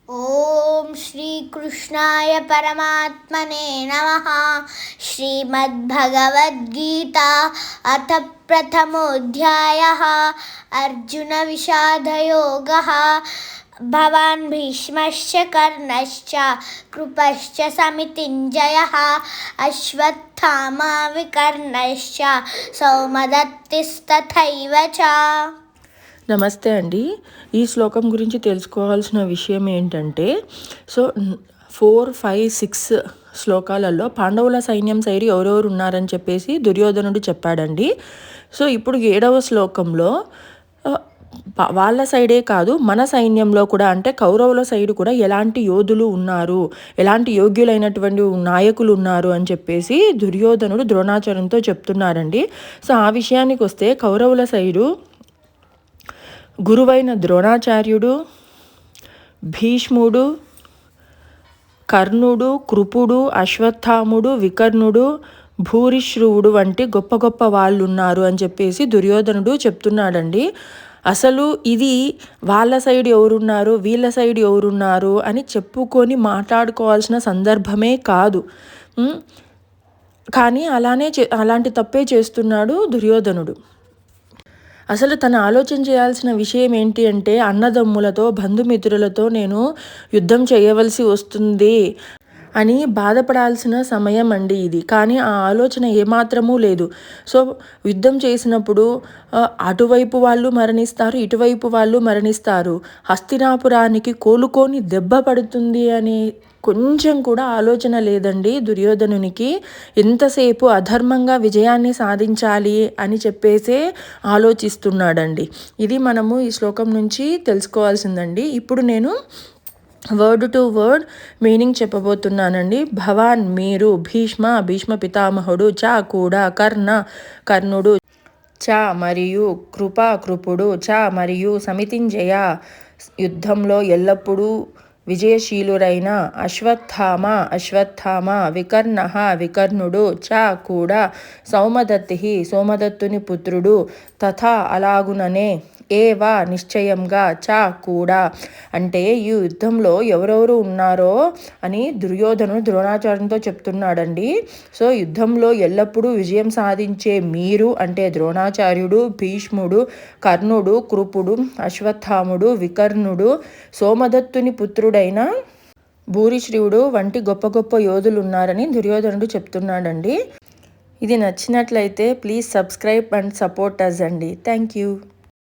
ఓం శ్రీ కృష్ణాయ పరమాత్మనే నమః. శ్రీమద్భగవద్గీత అథ ప్రథమోऽధ్యాయः. అర్జున విషాదయోగः. భవాన్ భీష్మశ్చ కర్ణశ్చ కృపశ్చ సమితింజయః. అశ్వత్థామా వికర్ణశ్చ సౌమదత్తిస్తథైవ చ. నమస్తే అండి. ఈ శ్లోకం గురించి తెలుసుకోవాల్సిన విషయం ఏంటంటే, 4, 5, 6 శ్లోకాలలో పాండవుల సైన్యం సైడ్ ఎవరెవరు ఉన్నారని చెప్పేసి దుర్యోధనుడు చెప్పాడండి. ఇప్పుడు 7వ శ్లోకంలో వాళ్ళ సైడే కాదు, మన సైన్యంలో కూడా అంటే కౌరవుల సైడ్ కూడా ఎలాంటి యోధులు ఉన్నారు, ఎలాంటి యోగ్యులైనటువంటి నాయకులు ఉన్నారు అని చెప్పేసి దుర్యోధనుడు ద్రోణాచార్యంతో చెప్తున్నారండి. ఆ విషయానికి వస్తే కౌరవుల సైడు గురువైన ద్రోణాచార్యుడు, భీష్ముడు, కర్ణుడు, కృపుడు, అశ్వత్థాముడు, వికర్ణుడు, భూరిశ్రవుడు వంటి గొప్ప గొప్ప వాళ్ళు ఉన్నారు అని చెప్పేసి దుర్యోధనుడు చెప్తున్నాడండి. అసలు ఇది వాళ్ళ సైడ్ ఎవరున్నారు, వీళ్ళ సైడ్ ఎవరున్నారు అని చెప్పుకొని మాట్లాడుకోవాల్సిన సందర్భమే కాదు. కానీ అలాంటి తప్పే చేస్తున్నాడు దుర్యోధనుడు. అసలు తను ఆలోచన చేయాల్సిన విషయం ఏంటి అంటే, అన్నదమ్ములతో బంధుమిత్రులతో నేను యుద్ధం చేయవలసి వస్తుంది అని బాధపడాల్సిన సమయం అండి ఇది. కానీ ఆ ఆలోచన ఏమాత్రమూ లేదు. యుద్ధం చేసినప్పుడు అటువైపు వాళ్ళు మరణిస్తారు, ఇటువైపు వాళ్ళు మరణిస్తారు. హస్తినాపురానికి కోలుకొని దెబ్బ పడుతుంది అని కొంచెం కూడా ఆలోచన లేదండి దుర్యోధనునికి. ఎంతసేపు అధర్మంగా విజయాన్ని సాధించాలి అని చెప్పేసే ఆలోచిస్తున్నాడండి. ఇది మనము ఈ శ్లోకం నుంచి తెలుసుకోవాల్సిందండి. ఇప్పుడు నేను వర్డ్ టు వర్డ్ మీనింగ్ చెప్పబోతున్నానండి. భవాన్ మీరు, భీష్మ పితామహుడు, చ కూడా, కర్ణుడు, చ మరియు కృపుడు, చ మరియు సమితింజయ యుద్ధంలో ఎల్లప్పుడూ విజయశీలురైన, అశ్వత్థామ వికర్ణుడు, చ కూడా, సోమదత్తుని పుత్రుడు, తథా అలాగుననే, ఏవా నిశ్చయంగా, చ కూడా. అంటే ఈ యుద్ధంలో ఎవరెవరు ఉన్నారో అని దుర్యోధనుడు ద్రోణాచార్యంతో చెప్తున్నాడండి. యుద్ధంలో ఎల్లప్పుడూ విజయం సాధించే మీరు అంటే ద్రోణాచార్యుడు, భీష్ముడు, కర్ణుడు, కృపుడు, అశ్వత్థాముడు, వికర్ణుడు, సోమదత్తుని పుత్రుడైన భూరిశ్రవుడు వంటి గొప్ప గొప్ప యోధులు ఉన్నారని దుర్యోధనుడు చెప్తున్నాడండి. ఇది నచ్చినట్లయితే please subscribe and support us అండి. Thank you.